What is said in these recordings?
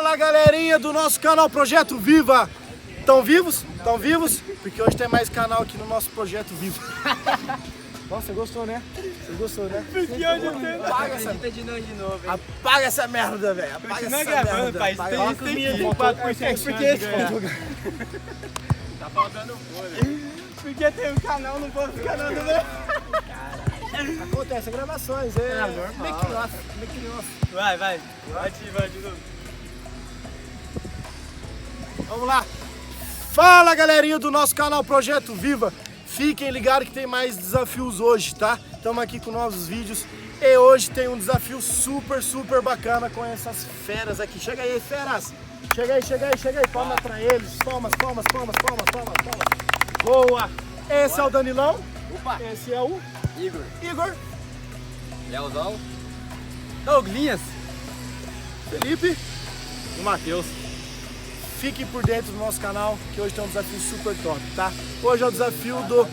Fala, galerinha do nosso canal Projeto Viva! Estão vivos? Estão vivos? Porque hoje tem mais canal aqui no nosso Projeto Viva. Nossa, você gostou, né? Você gostou, né? Porque hoje eu tenho... Apaga essa... de novo, velho. Apaga essa merda, velho. Apaga essa merda. Pai. Apaga Tem essa que merda. ir 4% Porque esse Tá faltando folha. Porque tem um canal, não posso ficar nada, né? Acontece, gravações, é normal. Make off. Vai. Ativa de novo. Vamos lá. Fala, galerinha do nosso canal Projeto Viva. Fiquem ligados que tem mais desafios hoje, tá? Estamos aqui com novos vídeos. E hoje tem um desafio super bacana com essas feras aqui. Chega aí, feras. Chega aí. Palma pra eles. Palmas. Boa. Esse é o Danilão. Opa. Esse é o Igor. Leozão. Douglinhas. Felipe. E o Matheus. Fiquem por dentro do nosso canal, que hoje tem um desafio super top, tá? Hoje é o desafio do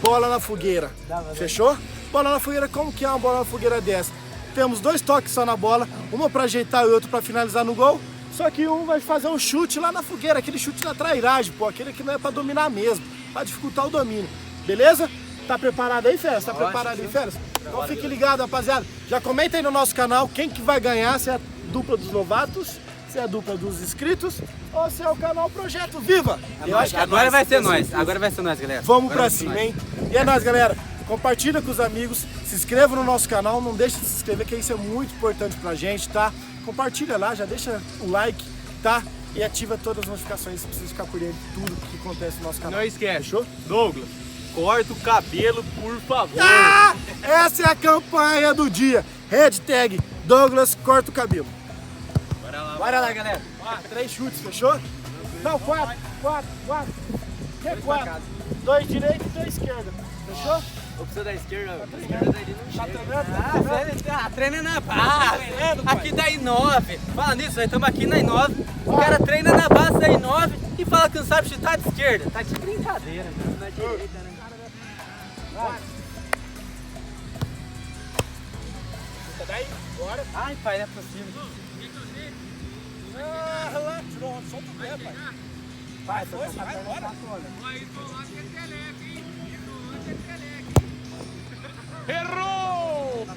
bola na fogueira. Fechou? Bola na fogueira, como que é uma bola na fogueira dessa? Temos 2 toques só na bola, uma pra ajeitar e outro pra finalizar no gol. Só que um vai fazer um chute lá na fogueira, aquele chute na trairagem, pô, aquele que não é pra dominar mesmo, pra dificultar o domínio. Beleza? Tá preparado aí, Feras? Tá preparado aí, Feras? Então fique ligado, rapaziada. Já comenta aí no nosso canal quem que vai ganhar, se é a dupla dos novatos, se é a dupla dos inscritos ou se é o canal Projeto Viva. Eu acho que agora vai ser nós. Agora vai ser nós, galera. Vamos pra cima, hein? E é nóis, galera. Compartilha com os amigos, se inscreva no nosso canal, não deixe de se inscrever, que isso é muito importante pra gente, tá? Compartilha lá, já deixa o like, tá? E ativa todas as notificações, se precisa ficar por dentro de tudo que acontece no nosso canal. Não esquece. Fechou? Douglas, corta o cabelo, por favor. Ah! Essa é a campanha do dia. Hashtag Douglas corta o cabelo. Bora lá, galera. 3 chutes, fechou? Não, 4. Que 4? 2 direita e 2 esquerda. Fechou? Eu preciso da esquerda. A esquerda dali não Tá chega. treinando? Treina na base. Aqui da I9. Fala nisso, nós estamos aqui na I9. O cara treina na base da I9 e fala que não sabe chutar de esquerda. Tá de brincadeira, né? Na direita, né? Vai. Chuta daí, bora. Ai, pai, não é possível. Relaxa, solta o pé, pai. Vai, bora. Errou!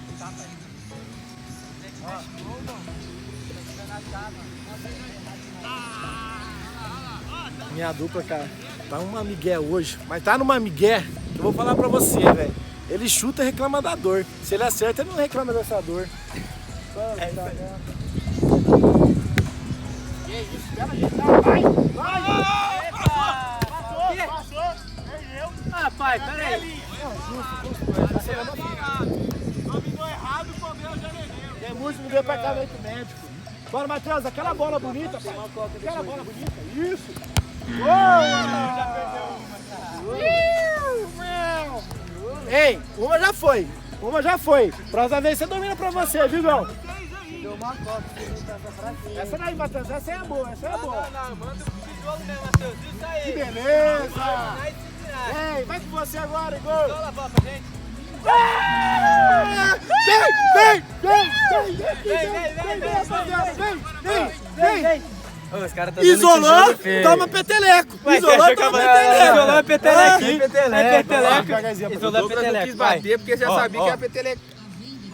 Minha dupla, cara, tá uma migué hoje, mas tá numa migué que eu vou falar pra você, velho. Ele chuta e reclama da dor. Se ele acerta, ele não reclama dessa dor. Que isso, espera ajeitar, vai! Passou, perdeu. Ah, pai, peraí. Dominou errado, o problema já levou. Tem muito, não deu pra cá pro médico. Bora, Matheus, aquela bola bonita, pai. Aquela bola bonita, isso. Boa! Já perdeu uma. Ei, uma já foi. Próxima vez você domina pra você, viu, João? Deu uma copa. Essa daí, Matheus, essa é boa, Não, manda o tijolo mesmo, Matheus. Isso aí. Que beleza! Ei, vai com você agora, Igor! Joga a bola pra gente. Vem! Os caras tá Isolou, toma peteleco! Isolou, toma peteleco! Isolou é peteleco! É peteleco! Isolou é peteleco! Não quis bater porque já sabia que era peteleco.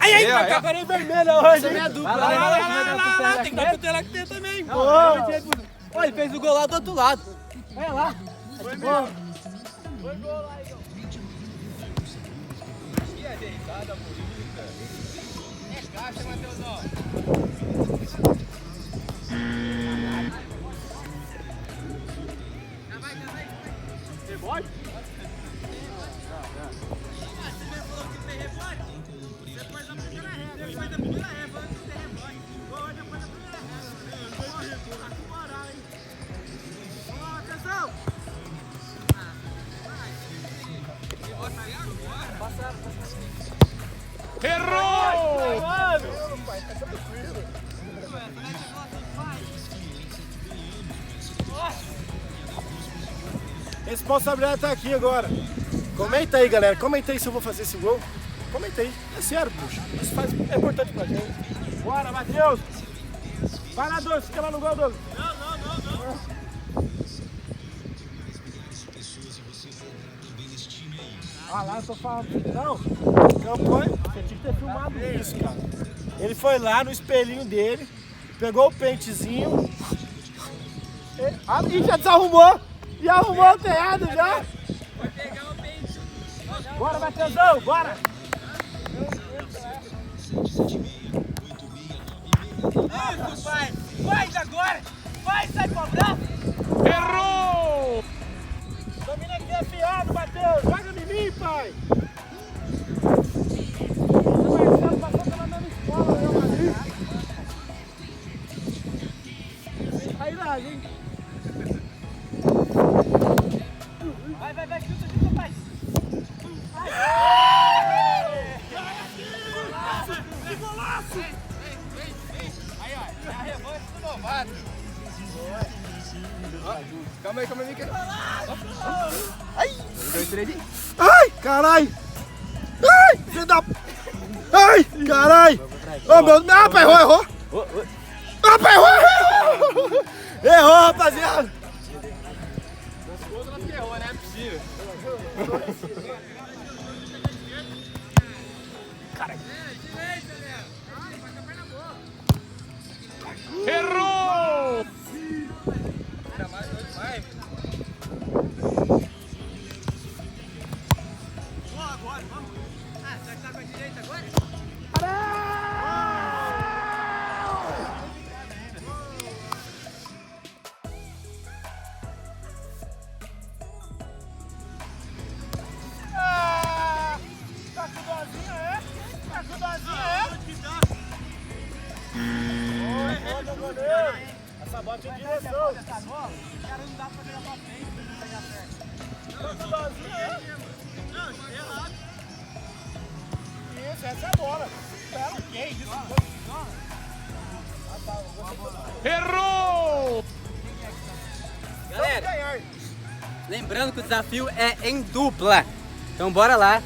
Ai, tá carinha vermelha hoje! Essa é minha dupla. Lá, tem que dar peteleco dele também! Olha, ele fez o gol lá do outro lado. Olha lá! Foi gol! Foi gol lá, Igor! Que ajeitada bonita. É caixa, Matheusão. Rebote? Errou! Responsabilidade tá aqui agora. Comenta aí, galera. Comenta aí se eu vou fazer esse gol. Comenta aí. É sério, puxa. Isso é importante pra gente. Bora, Matheus! Vai lá, Douglas, fica lá no gol, Douglas. Não. Ah lá, eu tô falando. Não, campanha, você tinha que ter filmado isso, cara. Ele foi lá no espelhinho dele, pegou o pentezinho. E já desarrumou! Já arrumou o telhado já! Vai pegar o pente. Bora, Matheusão, bora! Isso, pai! Faz agora! Vai, sai cobrar! Errou! Domina aqui é fiado, Matheus! Joga em mim, pai! O Marcelo passou pela mesma escola, meu marido. Aí lá, gente! Vai, chuta, pai! Que golaço! Aí, ó. É a revanche do novato. Calma aí, Ai! 1, 2, 3 e... Ai, carai! Ai, filho da... Ai, carai! Ô, meu... Ah, pai, errou! Ah, pai, errou! Errou, rapaziada! Os gols ela ferrou, né? É possível. Errou! Era mais, vai. Já que tá com a direita agora? Tá com dozinha, é? Tá com dozinha, é? Oi, meu goleiro! Essa bote é direção! Cara, não dá pra virar pra frente, não pegar certo. Tá com dozinha, é? Não, errado. Isso, essa é a bola! Pera, que isso? Errou! Galera, lembrando que o desafio é em dupla. Então bora lá.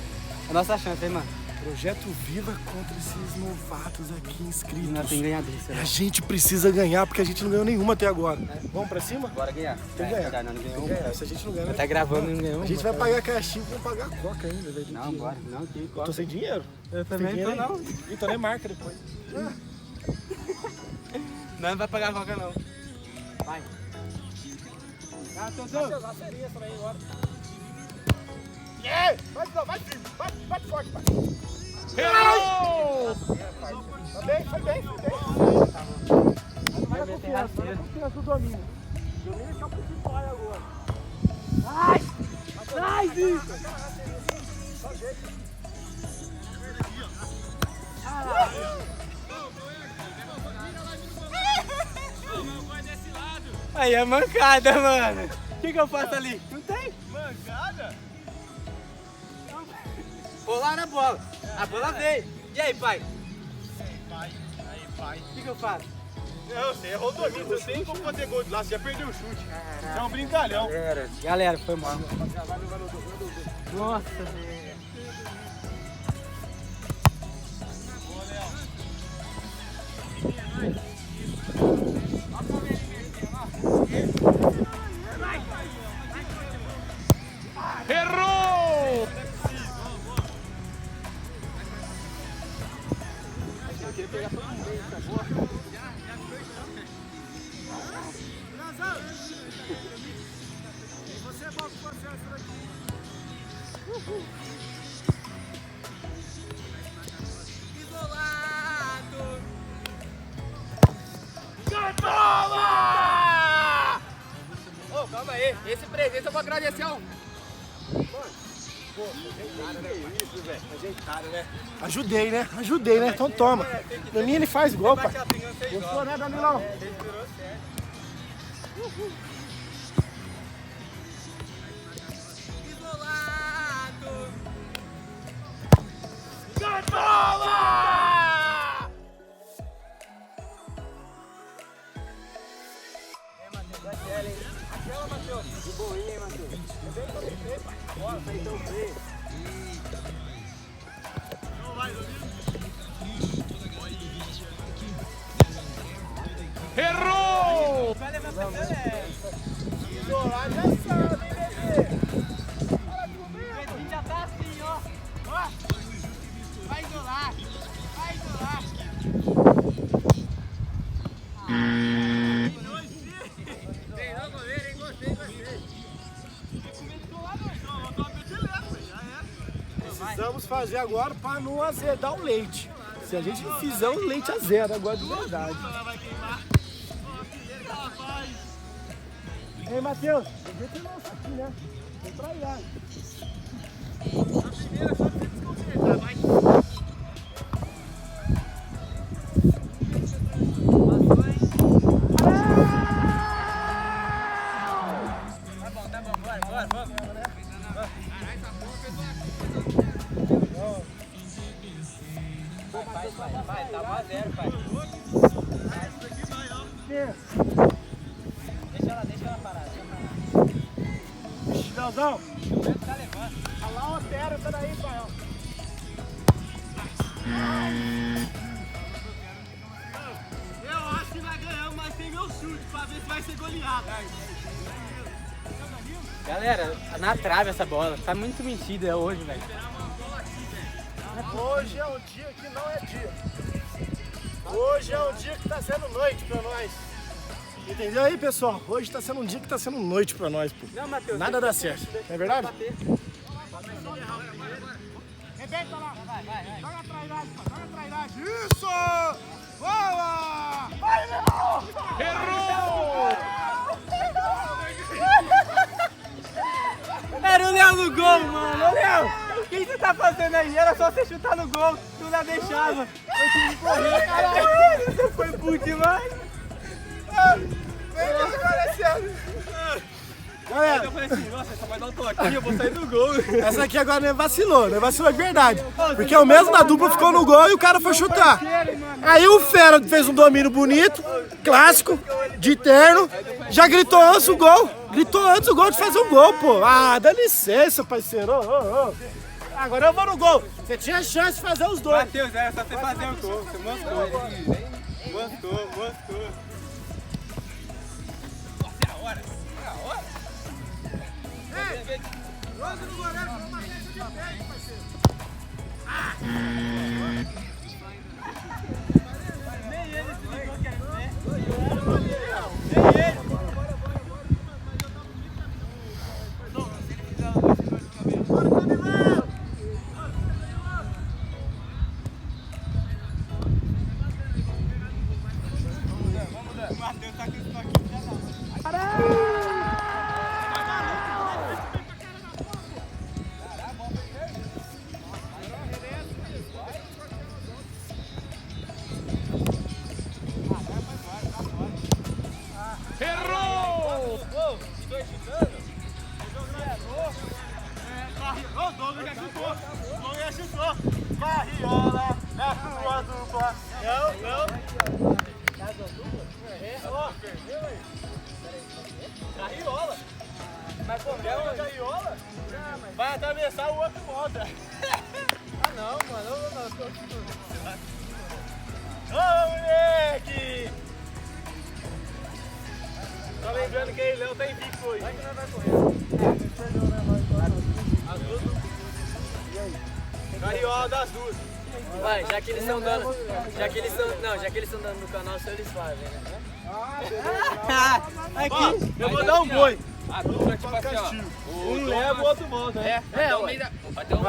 A nossa chance, hein, mano? Projeto Viva contra esses novatos aqui inscritos. Nós temos que ganhar desse, A né? gente precisa ganhar porque a gente não ganhou nenhuma até agora. Vamos pra cima? Bora ganhar. Tem que ganhar. Tá, não ganhou. Tem que ganhar. Se a gente não ganhar, Tá gravando e não ganhou. a gente vai pagar castigo e vamos pagar a coca ainda. Velho. Não, bora. Não, que Eu tô sem dinheiro. Eu Tem também dinheiro tô, aí? não. Então nem marca depois. Não vai pagar a coca, não. Vai. Ah, Matheus, acerei essa daí agora. Yeah! Vai firme, bate forte, pai. Errou! Foi bem. Vai confiança do domínio. O domínio é o principal agora. Ai, Zico! Só jeito. Aí é mancada, mano. O que eu faço ali? Não tem. Mancada? Vou lá na bola. A bola veio. E aí, pai? Aí, pai. O que eu faço? Não, você errou o domínio. Você tem como fazer gol de lá, você já perdeu o chute. Você é um brincalhão. Galera, foi mal. Nossa, velho. Errou! Você é bom que você essa daqui. Isolado. Toma! Ô, calma aí. Esse presente eu vou agradecer ao... Ajudei, né? Então toma. Na minha ele faz igual, pai. Gostou, né, Danilão? Isolado. Toma! Aquela, Matheus. De boinha, hein, Matheus. Bora, sai tão feio. Errou! Isolar já sabe, hein, bebê? Ele já tá assim, ó. Vai isolar. Vai isolar. Treinou goleiro, hein? Gostei. Precisamos fazer agora para não azedar o leite. Se a gente não fizer, o leite azeda agora de verdade. Ei, Matheus, devia ter nosso aqui, né? Vem pra lá. A primeira só pra você desconcertar, vai. Tá bom, bora, vamos. Caralho, essa porra pegou Vai, tá 1 a 0, pai. Deixa ela parar. Leozão, Tá levando. olha lá o Otero, tá daí, pai. Ó. Eu acho que nós ganhamos, mas tem meu chute pra ver se vai ser goleado. Galera, na trave essa bola. Tá muito mentira hoje, velho. Hoje é um dia que não é dia. Hoje é um dia que tá sendo noite pra nós. Entendeu aí, pessoal? Hoje tá sendo um dia que tá sendo noite pra nós, pô. Não, Matheus. Nada dá certo, não é verdade? Rebenta lá. Vai. Joga a trairagem, pai. Joga a trairagem. Isso! Boa! Vai, meu! Errou! Era o Léo no gol, mano. Ô, Léo, o que você tá fazendo aí? Era só você chutar no gol, tu não deixava. Eu tive que correr, caralho. Você foi puto demais. Galera, Eu falei assim, nossa, só vai dar um toquinho, eu vou sair do gol. essa aqui agora não vacilou de verdade. Porque o mesmo da dupla ficou no gol e o cara foi chutar. Aí o Fera fez um domínio bonito, clássico, de terno, já gritou antes o gol. Gritou antes o gol de fazer o gol, pô. Ah, dá licença, parceiro. Agora eu vou no gol. Você tinha chance de fazer os dois. Matheus, era só você fazer o gol, você mostrou. Mostrou. Joga no goleiro, vamos matar isso de pé, parceiro. Nem ele se ligou que era pé. Nem ele. O Matheus tá com isso aqui já não. O Douglas já chutou. Carriola na sua dupla. Não. Carriola. Mas qualquer um. Carriola vai atravessar o outro modo. Ah não, mano. Ô, moleque! Só lembrando que ele não tem bico hoje. Vai que nós vai correr. Carriola das duas. Vai, já que eles estão dando. Já que eles estão dando no canal, só eles fazem, né? Aqui, eu vou dar um boi. A dupla, tipo assim, ó. Um leva, o outro volta. É, até o meio da. Até o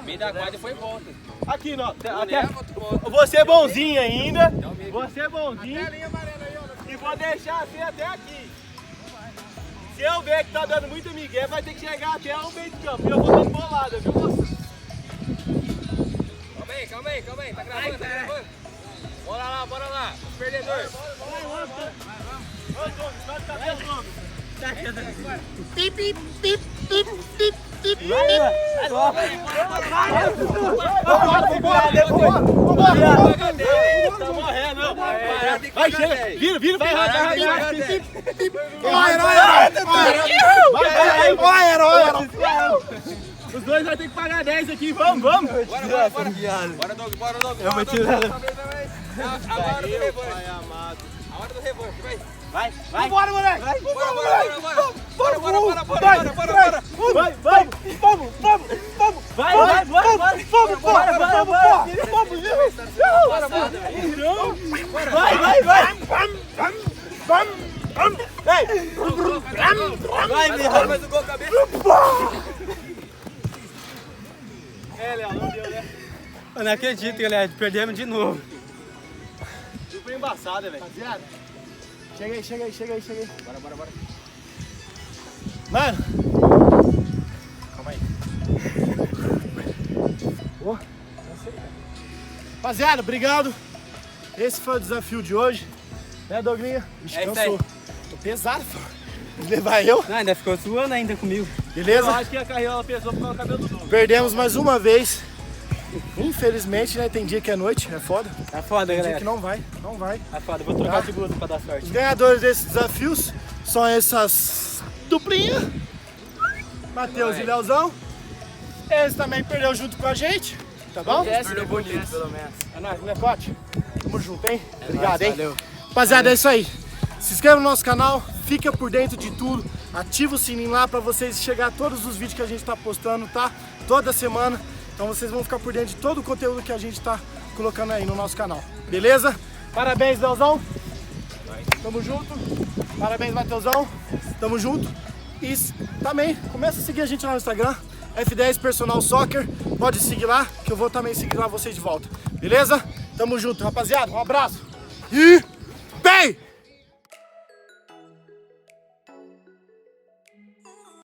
meio da guarda foi volta. Aqui, ó. Um leva, outro volta. Você é bonzinho ainda. Você é bonzinho. E vou deixar assim até aqui. Se eu ver que tá dando muito migué, vai ter que chegar até o meio de campo. E eu vou dando bolada, viu, moço? Calma aí. Tá gravando? Bora lá. Os perdedores. Vai ficar bem louco. Tá morrendo, vai, chega. Vira, vai rodar. Os dois vai ter que pagar 10 aqui, vamos. Bora, Doug. Eu vou tirar. Agora eu tô levando. Pai amado. A hora do revanche, vai. Vai, vai. Vambora, moleque! Vai. Bora, bora, bora, bora. Bora, bora, bora, Vai, bora, bora, bora. Vai, vai! Vamos, vamos, vamos! Vai, vai, bora, bora. Vamos, Bora, bora, bora. vamos! Bora, bora. Vai, vai, vai! Vai, Agora faz o gol, cabeça. É, Léo, não deu, né? Eu não acredito, galera. Perdemos de novo. Foi embaçado, velho. Rapaziada, chega aí, chega aí, chega aí, chega aí. Bora, bora, bora. Mano, calma aí. Ó, rapaziada, obrigado. Esse foi o desafio de hoje. Né, Douglinha? Ixi, É isso cansou. aí. Tô pesado, pô. Levar eu, Não, ainda ficou suando ainda comigo. Eu beleza? acho que a carriola pesou por causa do cabelo do Douglas. Perdemos mais uma vez. Infelizmente, né? Tem dia que é noite, é foda. Tá foda, Tem dia galera. que não vai, não vai. Tá foda. Vou trocar de blusa pra dar sorte. Os ganhadores desses desafios são essas duplinhas. Matheus e Leozão. Eles também perderam junto com a gente, tá bom? Perdeu bonito, pelo menos. É nóis, molecote. Tamo junto, hein? Obrigado, hein? Valeu. Rapaziada, é isso aí. Se inscreva no nosso canal, fica por dentro de tudo. Ativa o sininho lá pra vocês chegar a todos os vídeos que a gente tá postando, tá? Toda semana. Então vocês vão ficar por dentro de todo o conteúdo que a gente tá colocando aí no nosso canal. Beleza? Parabéns, Leozão. Tamo junto. Parabéns, Matheusão. Tamo junto. E também começa a seguir a gente lá no Instagram. F10 Personal Soccer. Pode seguir lá, que eu vou também seguir lá vocês de volta. Beleza? Tamo junto, rapaziada. Um abraço. E... Bem!